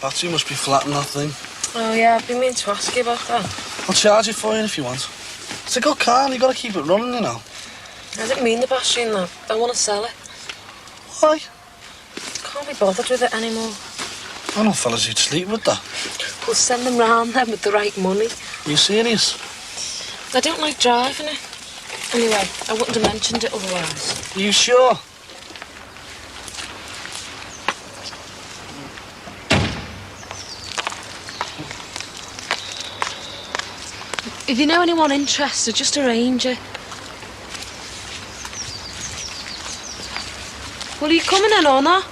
Battery must be flat in that thing. Oh, yeah, I've been meaning to ask you about that. I'll charge it for you if you want. It's a good car and you've got to keep it running, you know. I didn't mean the battery in that. I want to sell it. Why? Can't be bothered with it anymore. I know fellas who'd sleep with that. We'll send them round then with the right money. Are you serious? I don't like driving it. Anyway, I wouldn't have mentioned it otherwise. Are you sure? If you know anyone interested, just arrange it. Well, are you coming in or not?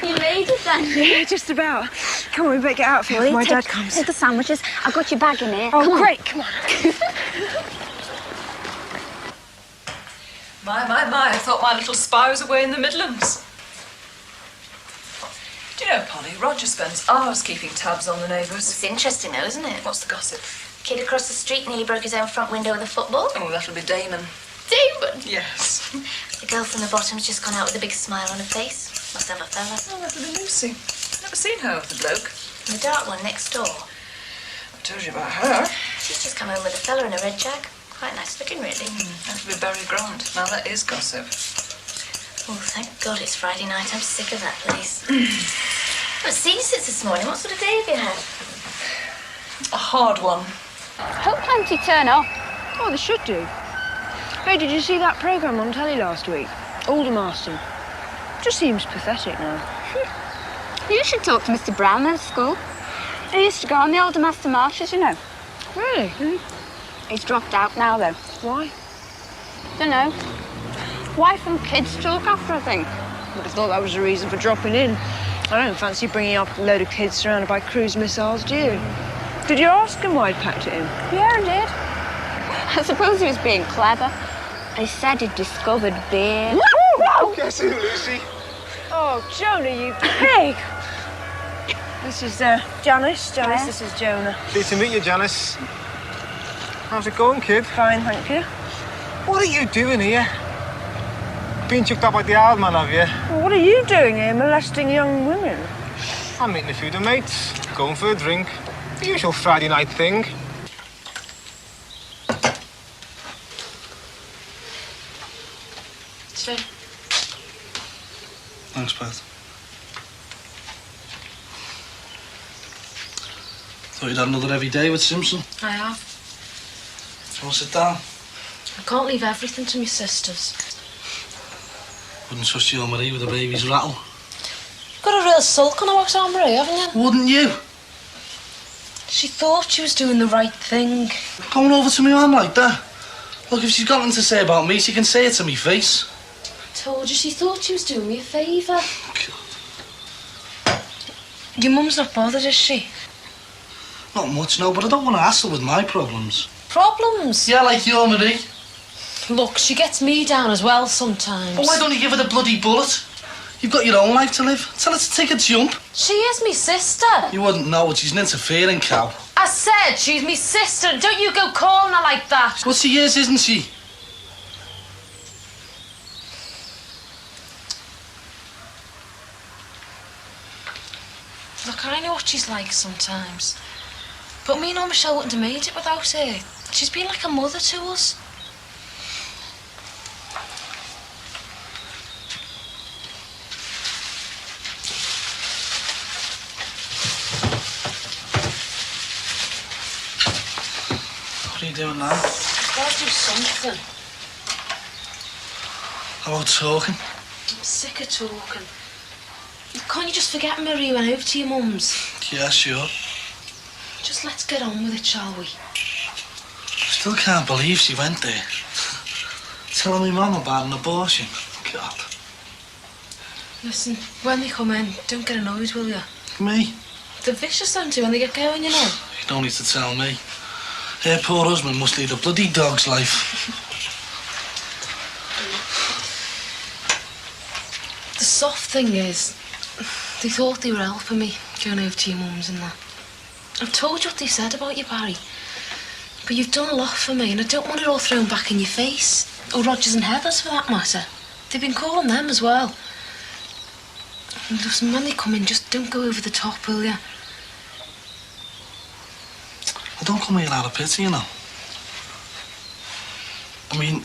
You made it then? Yeah, just about. Come on, we better get out for before my dad comes. Take the sandwiches. I've got your bag in here. Oh, come great, come on. My, I thought my little spy was away in the Midlands. Do you know, Polly, Roger spends hours keeping tabs on the neighbours. It's interesting though, isn't it? What's the gossip? Kid across the street nearly broke his own front window with a football. Oh, that'll be Damon. Damon? Yes. The girl from the bottom's just gone out with a big smile on her face. Must have a fella. Oh, that'll be Lucy. Never seen her with the bloke. And the dark one next door. I told you about her. She's just come home with a fella in a red jag. Quite nice looking, really. That'll be Barry Grant. Now that is gossip. Oh, thank God it's Friday night. I'm sick of that place. I've seen you since this morning. What sort of day have you had? A hard one. Hope plenty turn up. Oh, they should do. Hey, did you see that programme on telly last week? Aldermaston. Just seems pathetic now. You should talk to Mr. Brown at school. He used to go on the Aldermaster marches, you know. Really? He's dropped out now, though. Why? Dunno. Wife and kids talk after, I think. Would have thought that was the reason for dropping in. I don't fancy bringing up a load of kids surrounded by cruise missiles, do you? Did you ask him why he'd packed it in? Yeah, I did. I suppose he was being clever. He said he'd discovered beer. Guess who, Lucy? Oh, Jonah, you pig! This is Janice. Janice, this is Jonah. Pleased to meet you, Janice. How's it going, kid? Fine, thank you. What are you doing here? Being chucked up by the old man, have you? Well, what are you doing here, molesting young women? I'm meeting a few of the mates, going for a drink. The usual Friday night thing. Sure. Thanks, Pat. Thought you'd had another heavy day with Simpson. I have. Do you want to sit down? I can't leave everything to my sisters. Wouldn't trust your Marie with a baby's rattle. You've got a real sulk on about Aunt Marie, haven't you? Wouldn't you? She thought she was doing the right thing. Going over to me man like that? Look, if she's got nothing to say about me, she can say it to me face. I told you she thought she was doing me a favour. God. Your mum's not bothered, is she? Not much, no, but I don't want to hassle with my problems. Problems? Yeah, like your Marie. Look, she gets me down as well sometimes. But why don't you give her the bloody bullet? You've got your own life to live. Tell her to take a jump. She is me sister. You wouldn't know it. She's an interfering cow. I said she's me sister. Don't you go calling her like that. Well, she is, isn't she? Look, I know what she's like sometimes. But me and Michelle wouldn't have made it without her. She's been like a mother to us. What are you doing now? I've got to do something. How about talking? I'm sick of talking. Can't you just forget Marie went over to your mum's? Yeah, sure. Just let's get on with it, shall we? Still can't believe she went there. Telling me mum about an abortion. God. Listen, when they come in, don't get annoyed, will you? Me? They're vicious, aren't they, when they get going, you know? You don't need to tell me. Her poor husband must lead a bloody dog's life. The soft thing is, they thought they were helping me, going over to your mum's and that. I've told you what they said about you, Barry. But you've done a lot for me, and I don't want it all thrown back in your face. Or Rogers and Heather's, for that matter. They've been calling them as well. And listen, when they come in, just don't go over the top, will you? I don't come here out of pity, you know. I mean,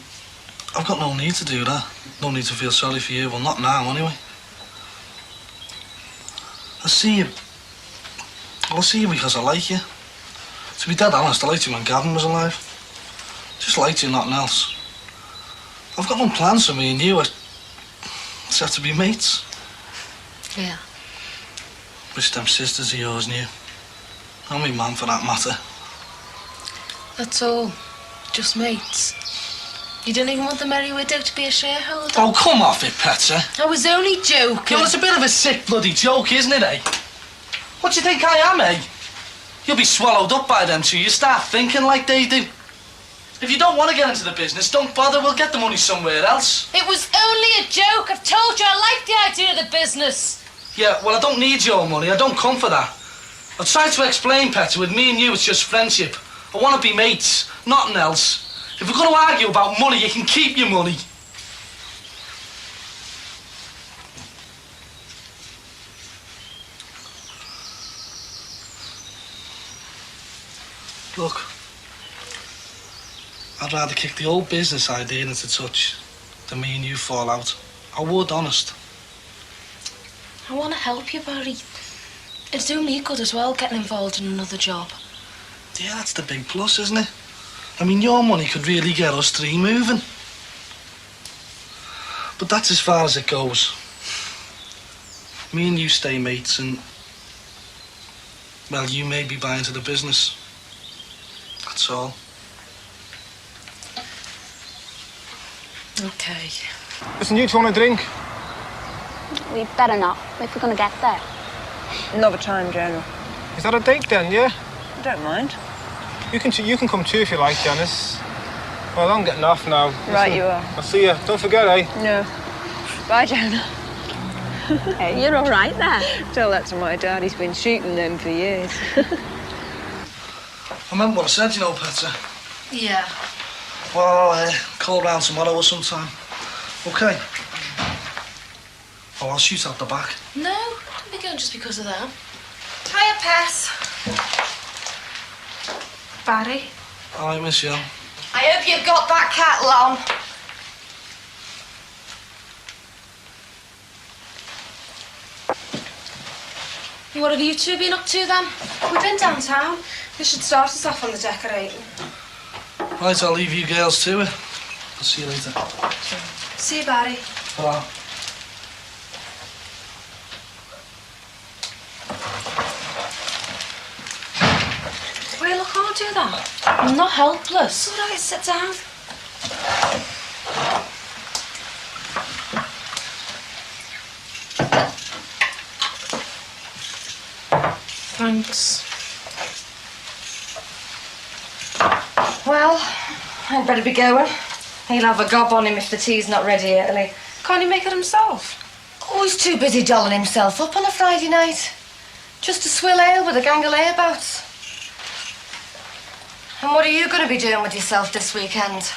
I've got no need to do that. No need to feel sorry for you. Well, not now, anyway. I see you because I like you. To be dead honest, I liked you when Gavin was alive. Just liked you, nothing else. I've got no plans for me and you. I just have to be mates. Yeah. Wish them sisters of yours knew. And me man, for that matter. That's all. Just mates. You don't even want the Merry Widow to be a shareholder? Oh, come off it, Petra. I was only joking. Well, it's a bit of a sick bloody joke, isn't it, eh? What do you think I am, eh? You'll be swallowed up by them two. You start thinking like they do. If you don't want to get into the business, don't bother. We'll get the money somewhere else. It was only a joke. I've told you I like the idea of the business. Yeah, well, I don't need your money. I don't come for that. I've tried to explain, Petra, with me and you, it's just friendship. I want to be mates, nothing else. If we're going to argue about money, you can keep your money. Look, I'd rather kick the old business idea into touch than me and you fall out. I would, honest. I want to help you, Barry. It's doing me good as well, getting involved in another job. Yeah, that's the big plus, isn't it? I mean, your money could really get us three moving. But that's as far as it goes. Me and you stay mates and... well, you may be buying into the business. That's all. Okay. Listen, you two want a drink? We better not, if we're going to get there. Another time, General. Is that a date then, yeah? I don't mind. You can come too if you like, Janice. Well, I'm getting off now. Right, you are. I'll see you. Don't forget, eh? No. Bye, Jonah. Hey, you're all right there. Tell that to my dad. He's been shooting them for years. I meant what I said, you know, Petra. Yeah. Well, I'll call round tomorrow or sometime. Okay. Oh, I'll shoot out the back. No, don't be going just because of that. Hiya, Pess. Barry. All right, miss you. I hope you've got that kettle on. What have you two been up to then? We've been downtown. This should start us off on the decorating. Right, I'll leave you girls to it. I'll see you later. See you, Barry. Bye. Well, I can't do that. I'm not helpless. All right, sit down. Thanks. Well, I'd better be going. He'll have a gob on him if the tea's not ready early. Can't he make it himself? Oh, he's too busy dolling himself up on a Friday night. Just a swill ale with a gang of layabouts. And what are you going to be doing with yourself this weekend?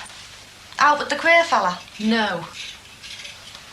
Out with the queer fella? No.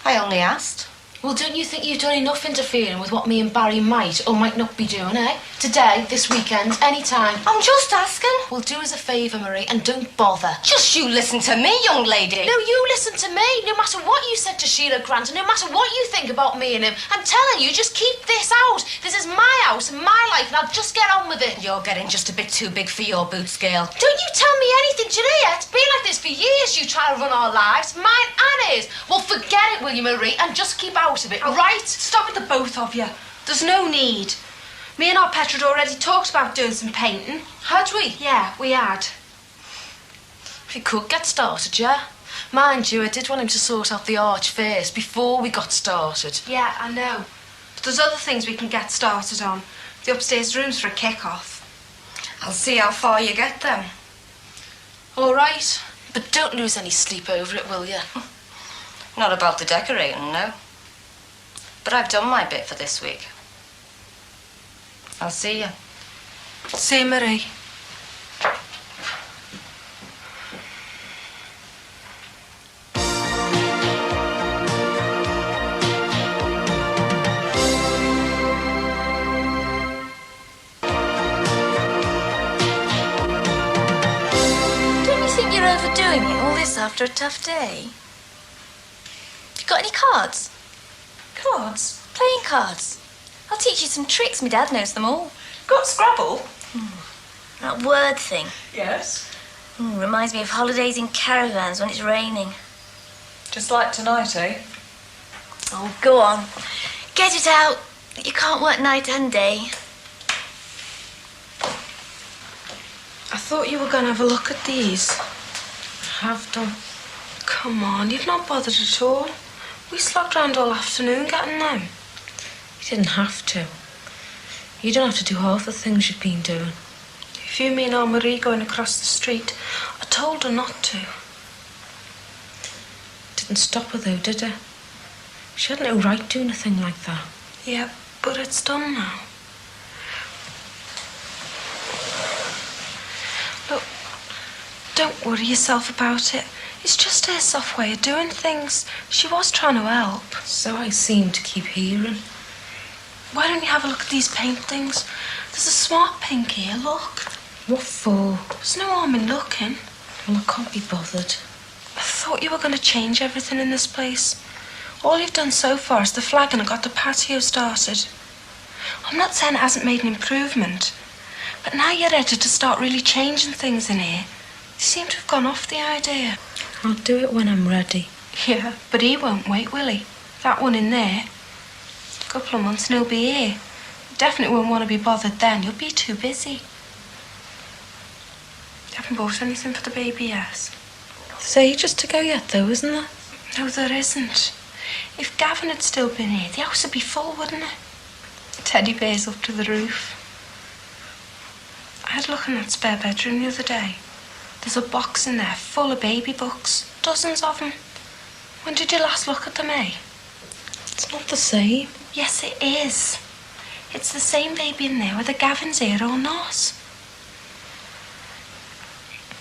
I only asked. Well, don't you think you've done enough interfering with what me and Barry might or might not be doing, eh? Today, this weekend, any time. I'm just asking. Well, do us a favour, Marie, and don't bother. Just you listen to me, young lady. No, you listen to me. No matter what you said to Sheila Grant, and no matter what you think about me and him, I'm telling you, just keep this out. This is my house and my life, and I'll just get on with it. You're getting just a bit too big for your boots, girl. Don't you tell me anything, Julia. It's been like this for years. You try to run our lives, mine and his. Well, forget it, will you, Marie, and just keep out of it, right? Stop it, the both of you. There's no need. Me and our Petra had already talked about doing some painting. Had we? Yeah, we had. We could get started, yeah? Mind you, I did want him to sort out the arch first, before we got started. Yeah, I know. But there's other things we can get started on. The upstairs rooms for a kick-off. I'll see how far you get then. All right, but don't lose any sleep over it, will you? Not about the decorating, no. But I've done my bit for this week. I'll see you. See you, Marie. after a tough day. You got any cards? Cards? Playing cards. I'll teach you some tricks. My dad knows them all. Got Scrabble? That word thing. Yes. Reminds me of holidays in caravans when it's raining. Just like tonight, eh? Oh, go on. Get it out. You can't work night and day. I thought you were going to have a look at these. I have done. Come on, you've not bothered at all. We slogged round all afternoon getting them. You didn't have to. You don't have to do half the things you've been doing. If you mean Anne-Marie going across the street, I told her not to. Didn't stop her though, did it? She had no right doing a thing like that. Yeah, but it's done now. Look, don't worry yourself about it. It's just her soft way of doing things. She was trying to help. So I seem to keep hearing. Why don't you have a look at these paintings? There's a smart pink here, look. What for? There's no harm in looking. Well, I can't be bothered. I thought you were going to change everything in this place. All you've done so far is the flagging and got the patio started. I'm not saying it hasn't made an improvement, but now you're ready to start really changing things in here. You seem to have gone off the idea. I'll do it when I'm ready. Yeah, but he won't wait, will he? That one in there. A couple of months and he'll be here. You definitely won't want to be bothered then. You'll be too busy. You haven't bought anything for the baby yet? There's ages to go yet, though, isn't there? No, there isn't. If Gavin had still been here, the house would be full, wouldn't it? Teddy bears up to the roof. I had a look in that spare bedroom the other day. There's a box in there full of baby books. Dozens of them. When did you last look at them, eh? It's not the same. Yes, it is. It's the same baby in there whether Gavin's here or not.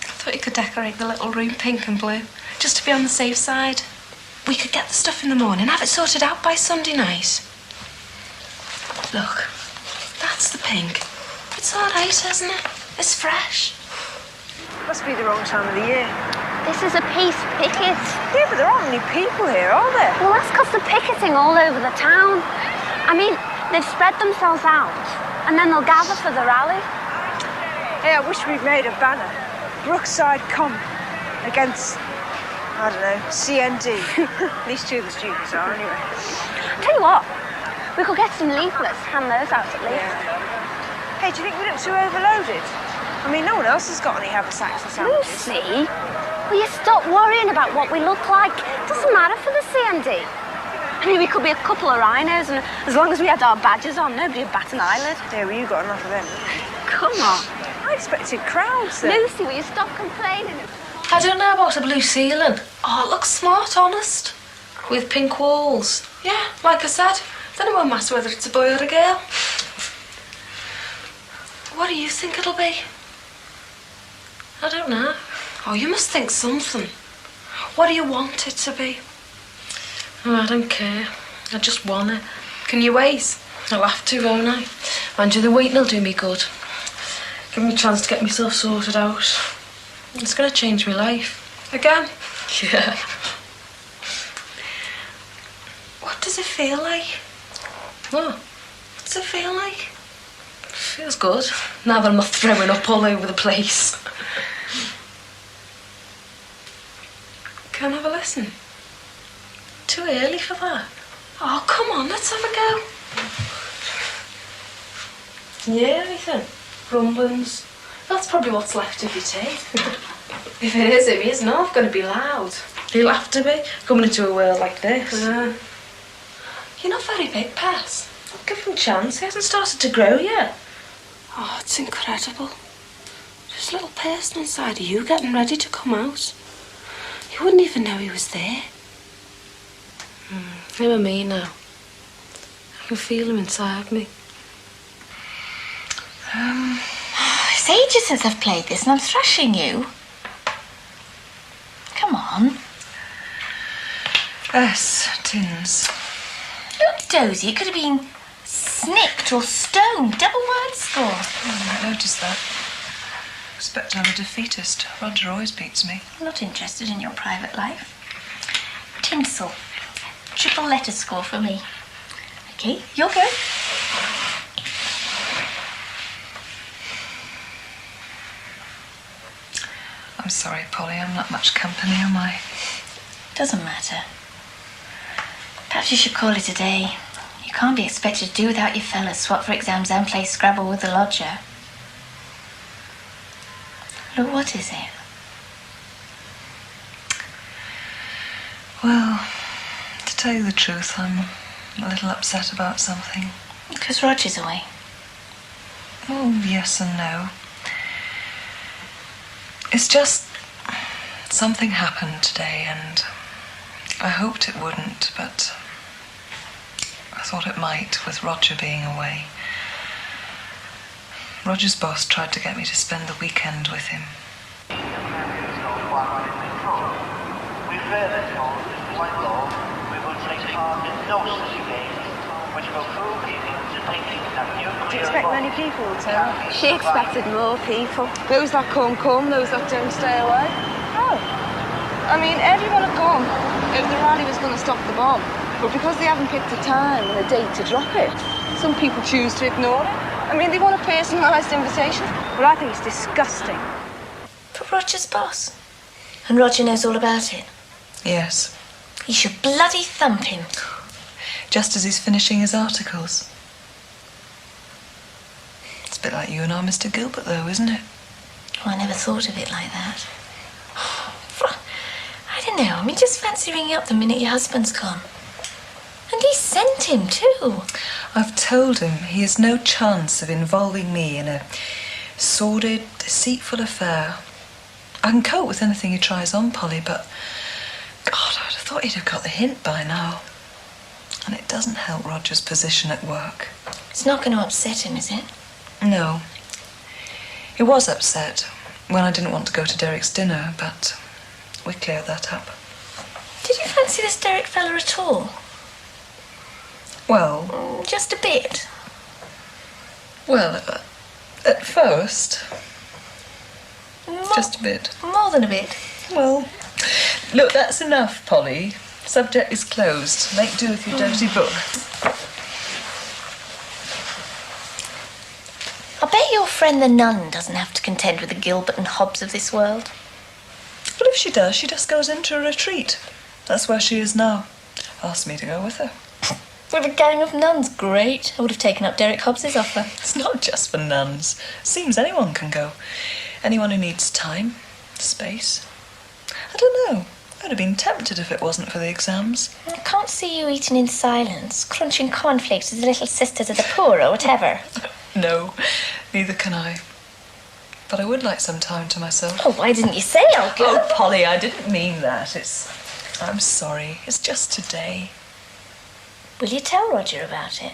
I thought you could decorate the little room pink and blue, just to be on the safe side. We could get the stuff in the morning, have it sorted out by Sunday night. Look, that's the pink. It's all right, isn't it? It's fresh. Must be the wrong time of the year. This is a peace picket. Yeah, but there aren't many people here, are there? Well, that's because they're picketing all over the town. I mean, they've spread themselves out, and then they'll gather for the rally. Yeah, I wish we'd made a banner. Brookside Comp against, I don't know, CND. At least two of the students are, anyway. Tell you what, we could get some leaflets, hand those out at least. Hey, do you think we look too overloaded? I mean, no one else has got any haversacks or sandwiches. Lucy, will you stop worrying about what we look like? It doesn't matter for the CND. I mean, we could be a couple of rhinos, and as long as we had our badges on, nobody would bat an eyelid. Yeah, well, you got enough of them. Come on. I expected crowds there. Lucy, will you stop complaining? I don't know about a blue ceiling. Oh, it looks smart, honest. With pink walls. Yeah, like I said, then it won't matter whether it's a boy or a girl. What do you think it'll be? I don't know. Oh, you must think something. What do you want it to be? Oh, I don't care. I just want it. Can you wait? I'll have to, won't I? Mind you, the waiting will do me good. Give me a chance to get myself sorted out. It's going to change my life. Again? Yeah. What does it feel like? What? What's it feel like? Feels good. Now that I'm not throwing up all over the place. Can I have a listen? Too early for that. Oh, come on, let's have a go. Yeah, anything? Rumblings. That's probably what's left of your tea. If it is, it is not going to be loud. You'll have to be, coming into a world like this. You're not very big, Paz. Give him a chance. He hasn't started to grow yet. Oh, it's incredible. There's a little person inside of you getting ready to come out. You wouldn't even know he was there. Him and me now. I can feel him inside me. It's ages since I've played this and I'm thrashing you. Come on. Yes, tins. Look, Dozy, it could have been snicked or stoned. Double word score. I noticed that. expect I'm a defeatist. Roger always beats me. I'm not interested in your private life. Tinsel. Triple letter score for me. Okay, your go. I'm sorry, Polly, I'm not much company, am I? Doesn't matter. Perhaps you should call it a day. You can't be expected to do without your fellas, swap for exams and play Scrabble with the lodger. Look, what is it? Well, to tell you the truth, I'm a little upset about something. Because Roger's away. Oh, yes and no. It's just something happened today, and I hoped it wouldn't, but I thought it might with Roger being away. Roger's boss tried to get me to spend the weekend with him. We further told this point law we will take part in no such games which will prove equal to thinking that nuclear Do you expect many people to turn up? She expected more people. Those that come, those that don't stay away. Oh. I mean, everyone had come if the rally was going to stop the bomb. But because they haven't picked a time and a date to drop it, some people choose to ignore it. I mean, they want a personalised invitation. But I think it's disgusting. But Roger's boss. And Roger knows all about it. Yes, You should bloody thump him. just as he's finishing his articles. It's a bit like you and our Mr. Gilbert, though, isn't it? Oh, I never thought of it like that. I don't know. I mean, just fancy ringing up the minute your husband's gone. And he sent him, too. I've told him he has no chance of involving me in a sordid, deceitful affair. I can cope with anything he tries on, Polly, but God, I'd have thought he'd have got the hint by now. And it doesn't help Roger's position at work. It's not going to upset him, is it? No. He was upset when I didn't want to go to Derek's dinner, but we cleared that up. Did you fancy this Derek fella at all? Well, Just a bit. well, at first, Mo- just a bit. More than a bit. Well, look, that's enough, Polly. Subject is closed. Make do with your dirty book. I bet your friend the nun doesn't have to contend with the Gilbert and Hobbs of this world. But if she does, she just goes into a retreat. That's where she is now. Asked me to go with her. With a gang of nuns, great. I would have taken up Derek Hobbs's offer. It's not just for nuns. Seems anyone can go. Anyone who needs time, space. I don't know. I'd have been tempted if it wasn't for the exams. I can't see you eating in silence, crunching cornflakes with the little sisters of the poor or whatever. No, neither can I. But I would like some time to myself. Oh, why didn't you say I'll go? Oh, Polly, I didn't mean that. I'm sorry. It's just today. Will you tell Roger about it?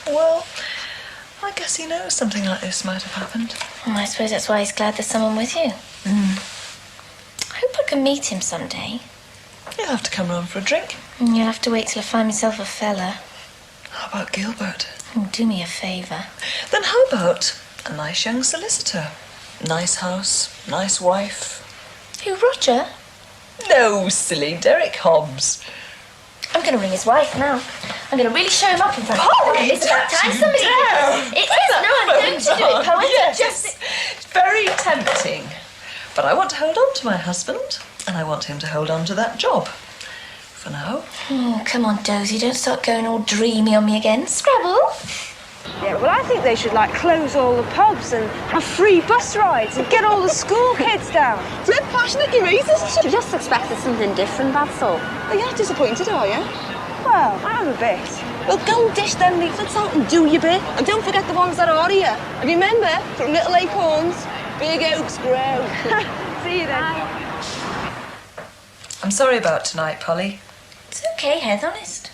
Well, I guess he knows something like this might have happened. Well, I suppose that's why he's glad there's someone with you. I hope I can meet him someday. You'll have to come round for a drink. And you'll have to wait till I find myself a fella. How about Gilbert? Oh, do me a favour. Then how about a nice young solicitor? Nice house, nice wife. Who, Roger? No, silly, Derek Hobbs. I'm going to ring his wife now. I'm going to really show him up in front of Polly, It's about time somebody did this. It is. No, I'm going to do it, Poet. Yes, Just... it's very tempting. But I want to hold on to my husband, and I want him to hold on to that job. For now. Oh, come on, Dozy. Don't start going all dreamy on me again. Scrabble. Yeah, well, I think they should, close all the pubs and have free bus rides and get all the school kids down. It's a bit passionate, you reasons. She just expected something different, that's all. Are you not disappointed, are you? Well, I'm a bit. Well, go and dish them leaflets out and do your bit. And don't forget the ones that are here. And remember, from little acorns, big oaks grow. See you then. I'm sorry about tonight, Polly. It's okay, Heath, honest.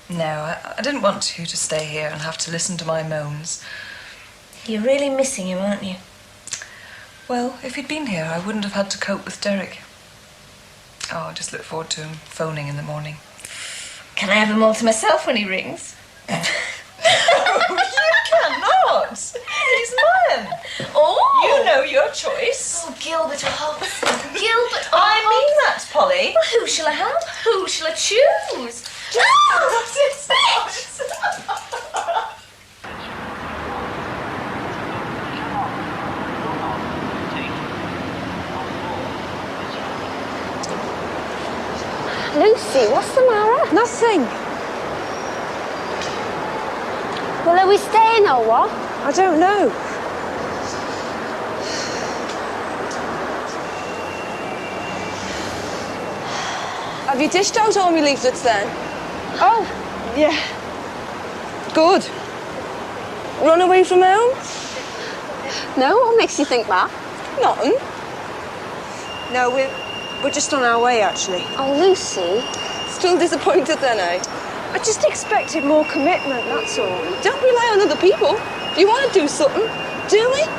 No, I didn't want you to stay here and have to listen to my moans. You're really missing him, aren't you? Well, if he'd been here, I wouldn't have had to cope with Derek. Oh, I just look forward to him phoning in the morning. Can I have him all to myself when he rings? You cannot! He's mine! Oh! You know your choice. Oh, Gilbert or Hobbs. Gilbert or I mean that, Polly. Well, who shall I have? Who shall I choose? That's it. Lucy, what's the matter? Nothing. Well, are we staying or what? I don't know. Have you dished out all my leaflets then? Oh, yeah. Good. Run away from home? No, what makes you think that? Nothing. No, we're just on our way, actually. Oh, Lucy. Still disappointed then, eh? I just expected more commitment, that's all. Don't rely on other people. If you want to do something, do it.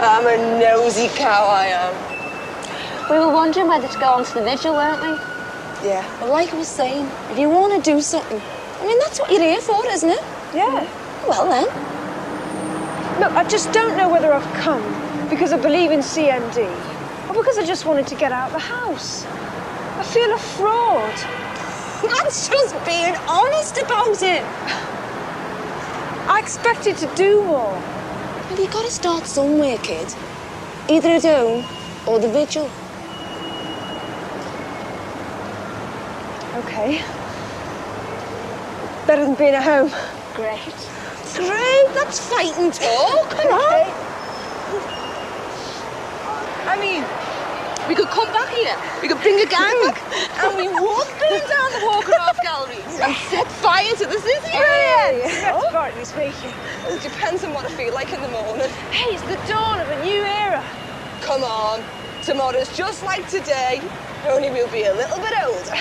I'm a nosy cow, I am. We were wondering whether to go on to the vigil, weren't we? Yeah, well, like I was saying, if you want to do something, I mean, that's what you're here for, isn't it? Yeah. Well, then. Look, I just don't know whether I've come because I believe in CMD or because I just wanted to get out of the house. I feel a fraud. That's just being honest about it. I expected to do more. Well, you got to start somewhere, kid. Either at home or the vigil. Okay. Better than being at home. Great. Great, that's fighting talk. Come on. I mean, we could come back here, we could bring a gang, and we would burn down the Walker-Off galleries and set fire to the city. Metaphorically speaking. It depends on what I feel like in the morning. Hey, it's the dawn of a new era. Come on, tomorrow's just like today, only we'll be a little bit older.